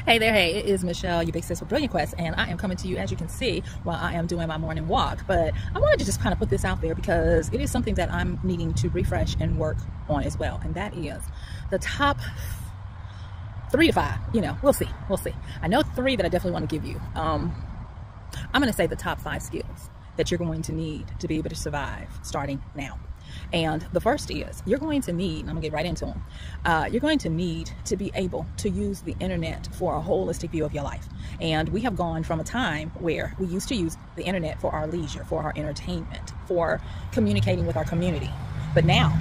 Hey there, hey, it is Michelle, your big sis with Brilliant Quest, and I am coming to you, as you can see, while I am doing my morning walk. But I wanted to just kind of put this out there because it is something that I'm needing to refresh and work on as well, and that is the top 3 to 5. We'll see. I know 3 that I definitely want to give you. I'm going to say the top 5 skills that you're going to need to be able to survive starting now. And the first is you're going to need, and I'm gonna get right into them, you're going to need to be able to use the internet for a holistic view of your life. And we have gone from a time where we used to use the internet for our leisure, for our entertainment, for communicating with our community. But now,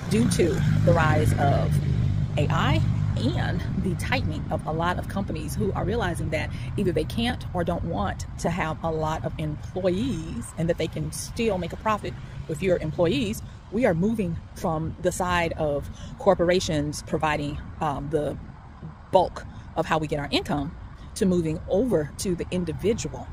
due to the rise of AI and the tightening of a lot of companies who are realizing that either they can't or don't want to have a lot of employees and that they can still make a profit with your employees, we are moving from the side of corporations providing the bulk of how we get our income to moving over to the individual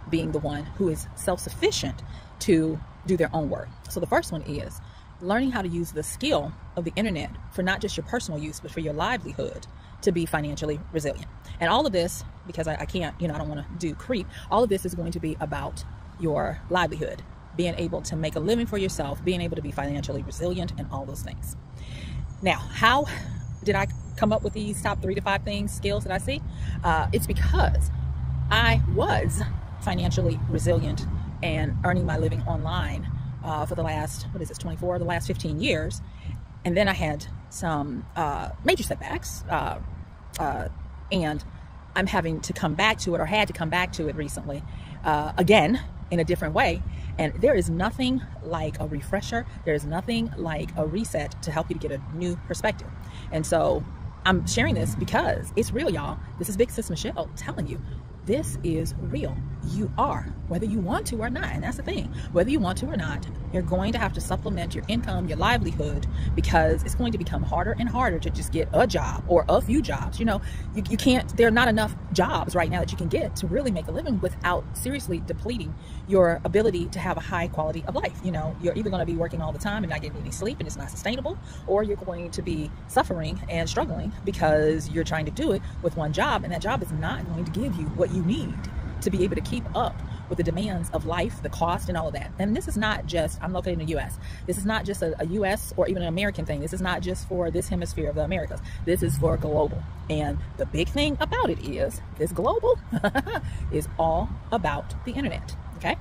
being the one who is self-sufficient to do their own work. So the first one is learning how to use the skill of the internet for not just your personal use, but for your livelihood to be financially resilient. And all of this, because I can't, I don't want to do creep, all of this is going to be about your livelihood, being able to make a living for yourself, being able to be financially resilient, and all those things. Now, how did I come up with these top 3 to 5 skills that I see? It's because I was financially resilient and earning my living online for the last, the last 15 years. And then I had some major setbacks, and I'm having to come back to it, or had to come back to it recently, again, in a different way. And there is nothing like a refresher. There's nothing like a reset to help you to get a new perspective. And so I'm sharing this because it's real, y'all. This is Big Sis Michelle telling you, this is real. You are, whether you want to or not. And that's the thing, whether you want to or not, you're going to have to supplement your income, your livelihood, because it's going to become harder and harder to just get a job or a few jobs. You can't, there are not enough jobs right now that you can get to really make a living without seriously depleting your ability to have a high quality of life. You're either going to be working all the time and not getting any sleep and it's not sustainable, or you're going to be suffering and struggling because you're trying to do it with one job, and that job is not going to give you what you need to be able to keep up with the demands of life, the cost, and all of that. And this is not just, I'm located in the U.S. This is not just a U.S. or even an American thing. This is not just for this hemisphere of the Americas. This is for global. And the big thing about it is this global is all about the internet. Okay.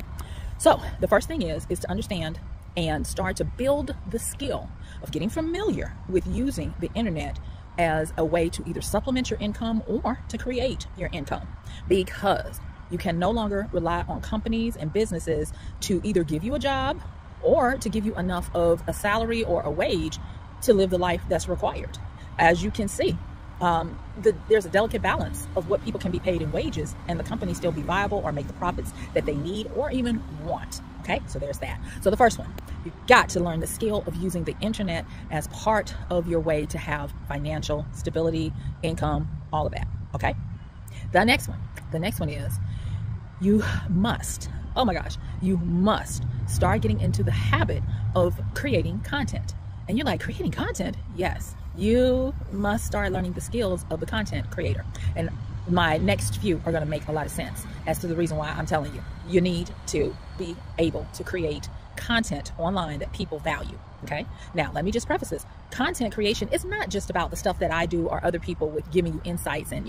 So the first thing is to understand and start to build the skill of getting familiar with using the internet as a way to either supplement your income or to create your income, because you can no longer rely on companies and businesses to either give you a job or to give you enough of a salary or a wage to live the life that's required. As you can see, there's a delicate balance of what people can be paid in wages and the company still be viable or make the profits that they need or even want. Okay, so there's that. So the first one, you've got to learn the skill of using the internet as part of your way to have financial stability, income, all of that. Okay, the next one is you must, oh my gosh, you must start getting into the habit of creating content. And you're like, creating content? Yes, you must start learning the skills of the content creator. And my next few are going to make a lot of sense as to the reason why I'm telling you, you need to be able to create content online that people value. Okay. Now, let me just preface this. Content creation is not just about the stuff that I do or other people with giving you insights and,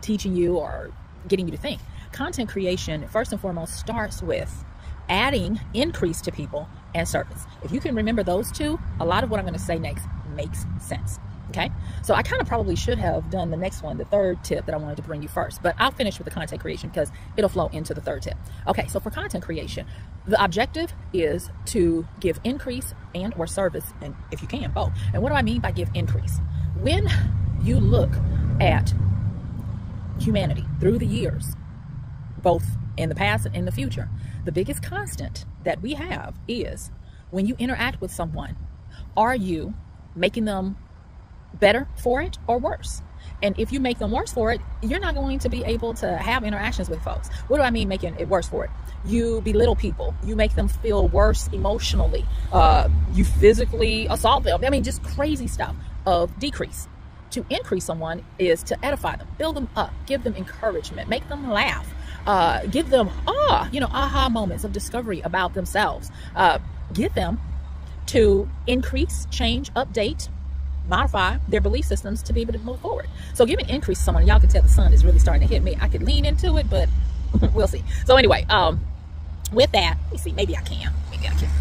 teaching you or getting you to think. Content creation, first and foremost, starts with adding increase to people and service. If you can remember those two, a lot of what I'm going to say next makes sense. Okay, so I kind of probably should have done the next one, the third tip that I wanted to bring you first, but I'll finish with the content creation because it'll flow into the third tip. Okay, so for content creation, the objective is to give increase and or service, and if you can, both. And what do I mean by give increase? When you look at humanity through the years, both in the past and in the future, the biggest constant that we have is when you interact with someone, are you making them better for it or worse? And if you make them worse for it, you're not going to be able to have interactions with folks. What do I mean making it worse for it? You belittle people. You make them feel worse emotionally. You physically assault them. I mean, just crazy stuff of decrease To increase someone is to edify them, build them up, give them encouragement, make them laugh, give them aha moments of discovery about themselves. Get them to increase, change, update, modify their belief systems to be able to move forward. So giving increase to someone, y'all can tell the sun is really starting to hit me. I could lean into it, but we'll see. So anyway, with that, let me see, maybe I can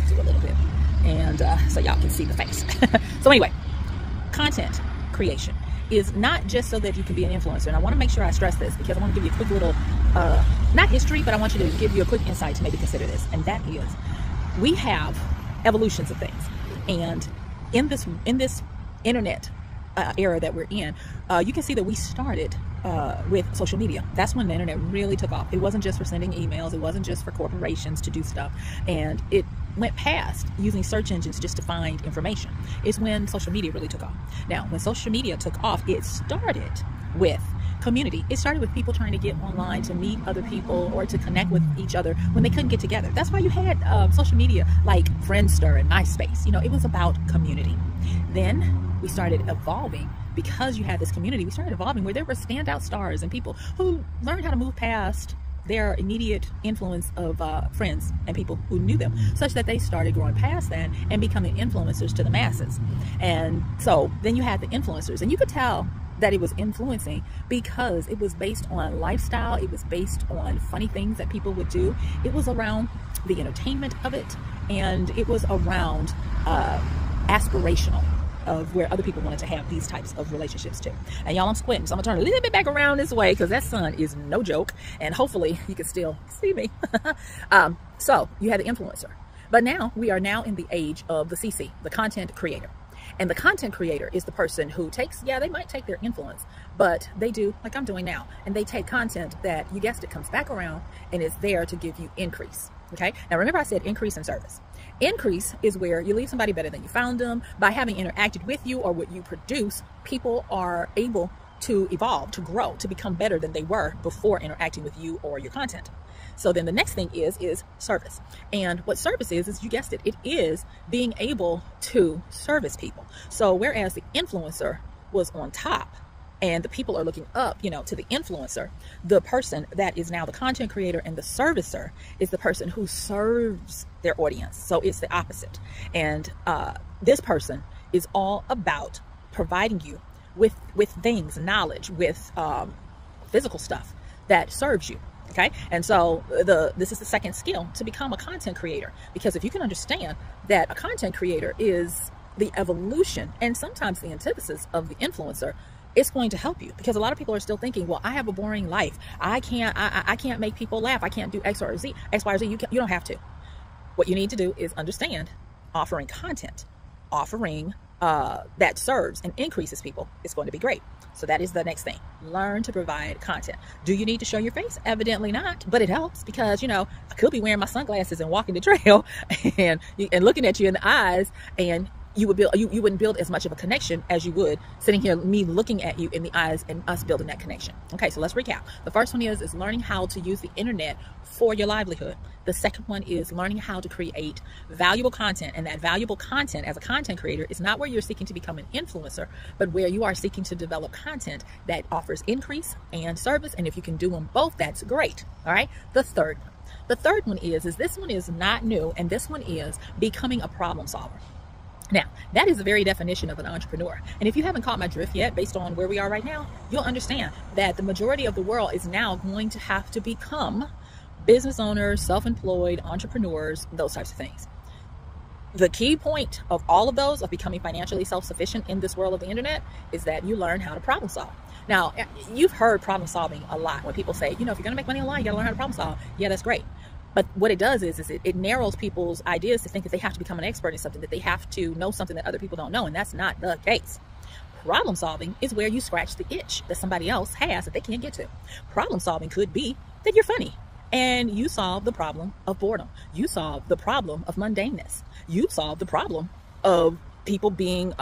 do a little bit, and so y'all can see the face. So anyway, content creation is not just so that you can be an influencer. And I want to make sure I stress this, because I want to give you a quick little, not history, but I want you to give you a quick insight to maybe consider this. And that is, we have evolutions of things. And in this internet era that we're in, you can see that we started with social media. That's when the internet really took off. It wasn't just for sending emails. It wasn't just for corporations to do stuff. And it went past using search engines just to find information. It's when social media really took off. Now, when social media took off, it started with community. It started with people trying to get online to meet other people or to connect with each other when they couldn't get together. That's why you had social media like Friendster and MySpace. It was about community. Then we started evolving. Because you had this community, we started evolving where there were standout stars and people who learned how to move past their immediate influence of friends and people who knew them, such that they started growing past that and becoming influencers to the masses. And so then you had the influencers, and you could tell that it was influencing because it was based on lifestyle. It was based on funny things that people would do. It was around the entertainment of it, and it was around aspirational, of where other people wanted to have these types of relationships too. And y'all, I'm squinting, so I'm gonna turn a little bit back around this way because that sun is no joke, and hopefully you can still see me. So you had the influencer, but now we are now in the age of the CC, the content creator. And the content creator is the person who takes, they might take their influence, but they do like I'm doing now, and they take content that, you guessed it, comes back around and is there to give you increase. Okay, now remember I said increase in service. Increase is where you leave somebody better than you found them. By having interacted with you or what you produce, people are able to evolve, to grow, to become better than they were before interacting with you or your content. So then the next thing is service. And what service is you guessed it, it is being able to service people. So whereas the influencer was on top, and the people are looking up, to the influencer, the person that is now the content creator and the servicer is the person who serves their audience. So it's the opposite. And this person is all about providing you with things, knowledge, with physical stuff that serves you. Okay, and so this is the second skill to become a content creator, because if you can understand that a content creator is the evolution and sometimes the antithesis of the influencer, it's going to help you, because a lot of people are still thinking, well, I have a boring life. I can't make people laugh. I can't do X, Y, or Z. You don't have to. What you need to do is understand offering content, offering that serves and increases people is going to be great. So that is the next thing. Learn to provide content. Do you need to show your face? Evidently not, but it helps, because, I could be wearing my sunglasses and walking the trail and looking at you in the eyes, and you wouldn't build as much of a connection as you would sitting here, me looking at you in the eyes and us building that connection. Okay, so let's recap. The first one is learning how to use the internet for your livelihood. The second one is learning how to create valuable content, and that valuable content as a content creator is not where you're seeking to become an influencer, but where you are seeking to develop content that offers increase and service. And if you can do them both, that's great. All right. The third one is this one is not new, and this one is becoming a problem solver. Now, that is the very definition of an entrepreneur. And if you haven't caught my drift yet, based on where we are right now, you'll understand that the majority of the world is now going to have to become business owners, self-employed, entrepreneurs, those types of things. The key point of all of those, of becoming financially self-sufficient in this world of the internet, is that you learn how to problem solve. Now, you've heard problem solving a lot when people say, if you're going to make money online, you got to learn how to problem solve. Yeah, that's great. But what it does is it narrows people's ideas to think that they have to become an expert in something, that they have to know something that other people don't know. And that's not the case. Problem solving is where you scratch the itch that somebody else has that they can't get to. Problem solving could be that you're funny and you solve the problem of boredom. You solve the problem of mundaneness. You solve the problem of people being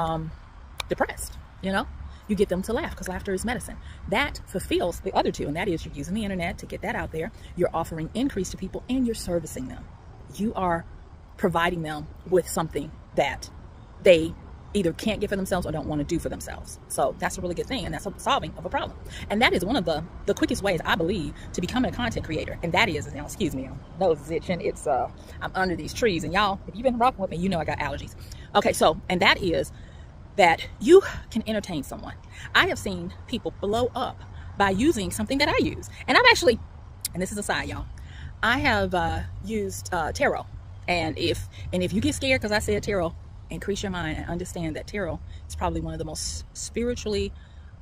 depressed, You get them to laugh, because laughter is medicine. That fulfills the other two, and that is you're using the internet to get that out there. You're offering increase to people, and you're servicing them. You are providing them with something that they either can't get for themselves or don't want to do for themselves. So that's a really good thing, and that's a solving of a problem. And that is one of the quickest ways, I believe, to becoming a content creator. And that is, now excuse me, my nose is itching. It's I'm under these trees, and y'all, if you've been rocking with me, you know I got allergies. Okay, so, and that is that you can entertain someone. I have seen people blow up by using something that I use. And I've actually, and this is a side, y'all, I have used tarot. And if you get scared because I said tarot, increase your mind and understand that tarot is probably one of the most spiritually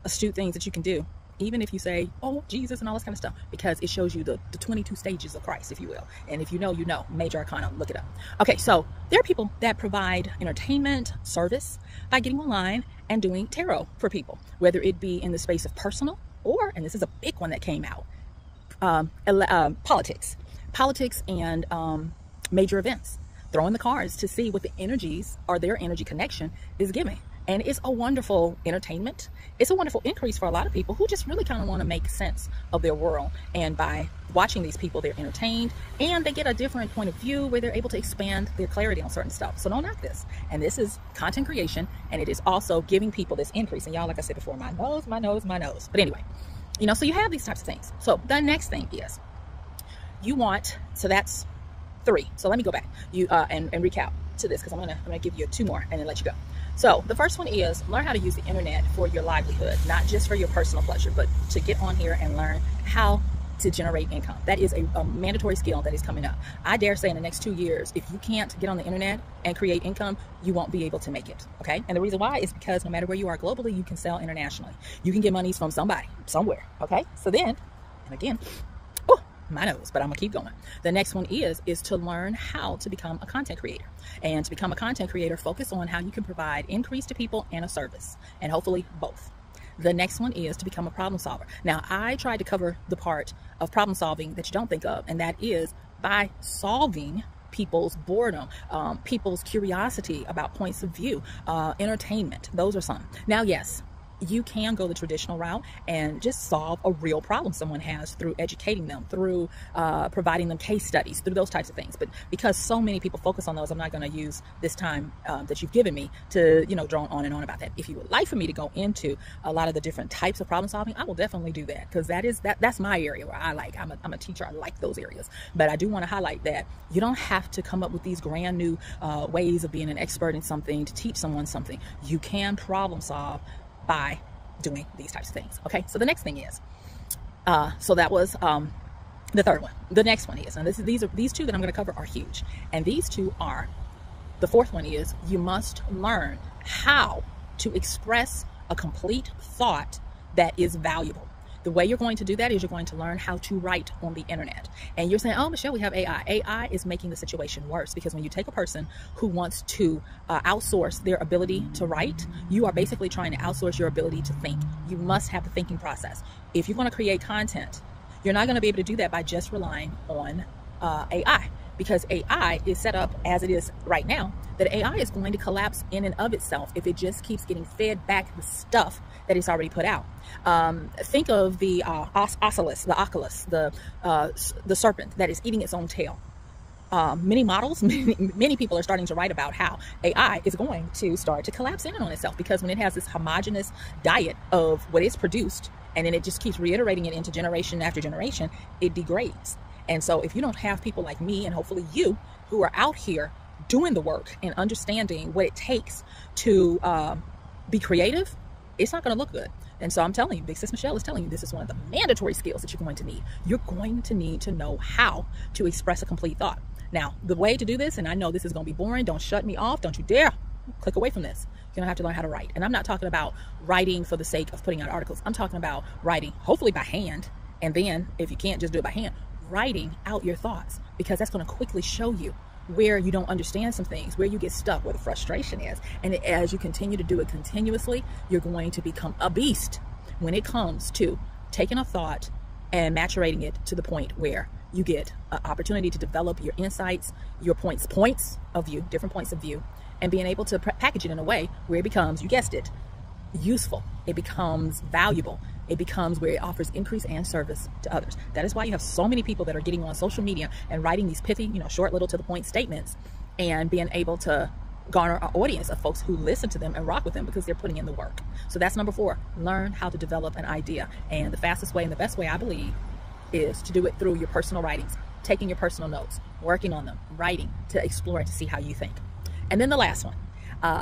astute things that you can do, even if you say, oh, Jesus and all this kind of stuff, because it shows you the 22 stages of Christ, if you will. And if you know, you know. Major Arcana, look it up. Okay, so there are people that provide entertainment service by getting online and doing tarot for people, whether it be in the space of personal or, and this is a big one that came out, politics and major events. Throwing the cards to see what the energies or their energy connection is giving. And it's a wonderful entertainment. It's a wonderful increase for a lot of people who just really kind of want to make sense of their world. And by watching these people, they're entertained and they get a different point of view where they're able to expand their clarity on certain stuff. So don't knock this. And this is content creation, and it is also giving people this increase. And y'all, like I said before, my nose. But anyway, you know, so you have these types of things. So the next thing is you want, so that's 3. So let me go back and recap to this, because I'm gonna give you 2 more and then let you go. So the first one is learn how to use the internet for your livelihood, not just for your personal pleasure, but to get on here and learn how to generate income. That is a mandatory skill that is coming up. I dare say in the next 2 years, if you can't get on the internet and create income, you won't be able to make it, okay? And the reason why is because no matter where you are globally, you can sell internationally. You can get monies from somebody, somewhere, okay? So then, and again, my nose, but I'm gonna keep going. The next one is to learn how to become a content creator. And to become a content creator, focus on how you can provide increase to people and a service, and hopefully both. The next one is to become a problem solver. Now, I tried to cover the part of problem solving that you don't think of, and that is by solving people's boredom, people's curiosity about points of view, entertainment. Those are some. Now, yes, you can go the traditional route and just solve a real problem someone has through educating them, through providing them case studies, through those types of things. But because so many people focus on those, I'm not going to use this time that you've given me to, you know, drone on and on about that. If you would like for me to go into a lot of the different types of problem solving, I will definitely do that, because that's my area where I like. I'm a teacher. I like those areas. But I do want to highlight that you don't have to come up with these grand new ways of being an expert in something to teach someone something. You can problem solve by doing these types of things. Okay, so the next thing is, so that was the third one. The next one is, and these 2 that I'm going to cover are huge, and these 2 are, the fourth one is you must learn how to express a complete thought that is valuable. The way you're going to do that is you're going to learn how to write on the internet. And you're saying, oh, Michelle, we have AI. AI is making the situation worse, because when you take a person who wants to outsource their ability to write, you are basically trying to outsource your ability to think. You must have the thinking process. If you're going to create content, you're not going to be able to do that by just relying on AI, because AI is set up as it is right now, that AI is going to collapse in and of itself if it just keeps getting fed back the stuff that it's already put out. Think of the oculus, the serpent that is eating its own tail. Many models, many people are starting to write about how AI is going to start to collapse in on itself, because when it has this homogenous diet of what is produced, and then it just keeps reiterating it into generation after generation, it degrades. And so if you don't have people like me, and hopefully you, who are out here doing the work and understanding what it takes to be creative, it's not going to look good. And so I'm telling you, Big Sis Michelle is telling you, this is one of the mandatory skills that you're going to need. You're going to need to know how to express a complete thought. Now, the way to do this, and I know this is going to be boring, don't shut me off, don't you dare click away from this. You're going to have to learn how to write. And I'm not talking about writing for the sake of putting out articles. I'm talking about writing, hopefully by hand. And then, if you can't just do it by hand, writing out your thoughts, because that's going to quickly show you where you don't understand some things, where you get stuck, where the frustration is. And as you continue to do it continuously, you're going to become a beast when it comes to taking a thought and maturating it to the point where you get an opportunity to develop your insights, your points of view, different points of view, and being able to package it in a way where it becomes, you guessed it, useful. It becomes valuable. It becomes where it offers increase and service to others. That is why you have so many people that are getting on social media and writing these pithy, short, little to the point statements, and being able to garner an audience of folks who listen to them and rock with them because they're putting in the work. So that's number 4. Learn how to develop an idea. And the fastest way and the best way, I believe, is to do it through your personal writings, taking your personal notes, working on them, writing to explore it, to see how you think. And then the last one.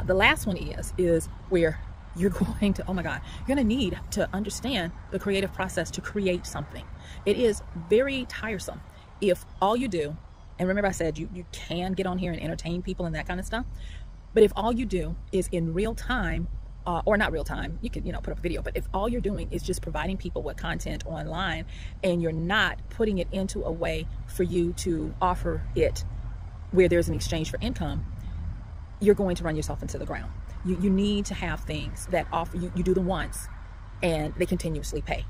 The last one is where you're going to, oh my God, you're going to need to understand the creative process to create something. It is very tiresome if all you do, and remember I said you can get on here and entertain people and that kind of stuff, but if all you do is in real time, or not real time, you could, put up a video, but if all you're doing is just providing people with content online and you're not putting it into a way for you to offer it where there's an exchange for income, you're going to run yourself into the ground. You need to have things that offer, you do them once and they continuously pay.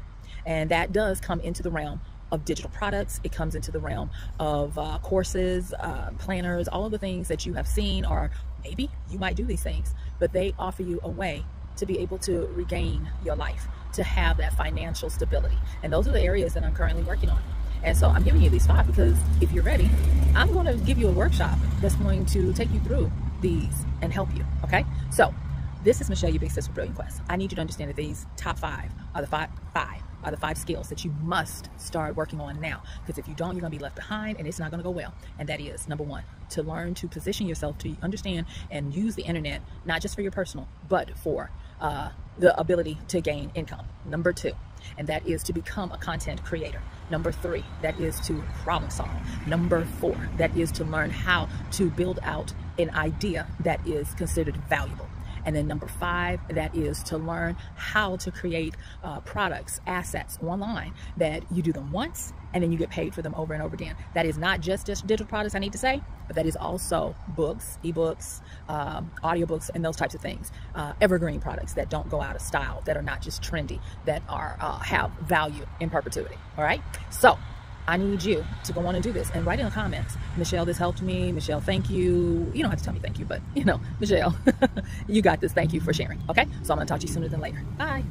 And that does come into the realm of digital products. It comes into the realm of courses, planners, all of the things that you have seen, or maybe you might do these things, but they offer you a way to be able to regain your life, to have that financial stability. And those are the areas that I'm currently working on. And so I'm giving you these 5 because if you're ready, I'm going to give you a workshop that's going to take you through these and help you. Okay, so this is Michelle, your big sis with Brilliant Quest. I need you to understand that these top 5 are the 5 skills that you must start working on now, because if you don't, you're going to be left behind and it's not going to go well. And that is, number 1, to learn to position yourself to understand and use the internet, not just for your personal, but for the ability to gain income. Number 2, and that is to become a content creator. Number 3, that is to problem solve. Number 4, that is to learn how to build out an idea that is considered valuable. And then number 5, that is to learn how to create products, assets online that you do them once and then you get paid for them over and over again. That is not just digital products, I need to say, but that is also books, ebooks, audiobooks, and those types of things. Evergreen products that don't go out of style, that are not just trendy, that are have value in perpetuity. All right, so I need you to go on and do this and write in the comments, Michelle, this helped me. Michelle, thank you. You don't have to tell me thank you, but Michelle, you got this. Thank you for sharing. Okay, so I'm gonna talk to you sooner than later. Bye.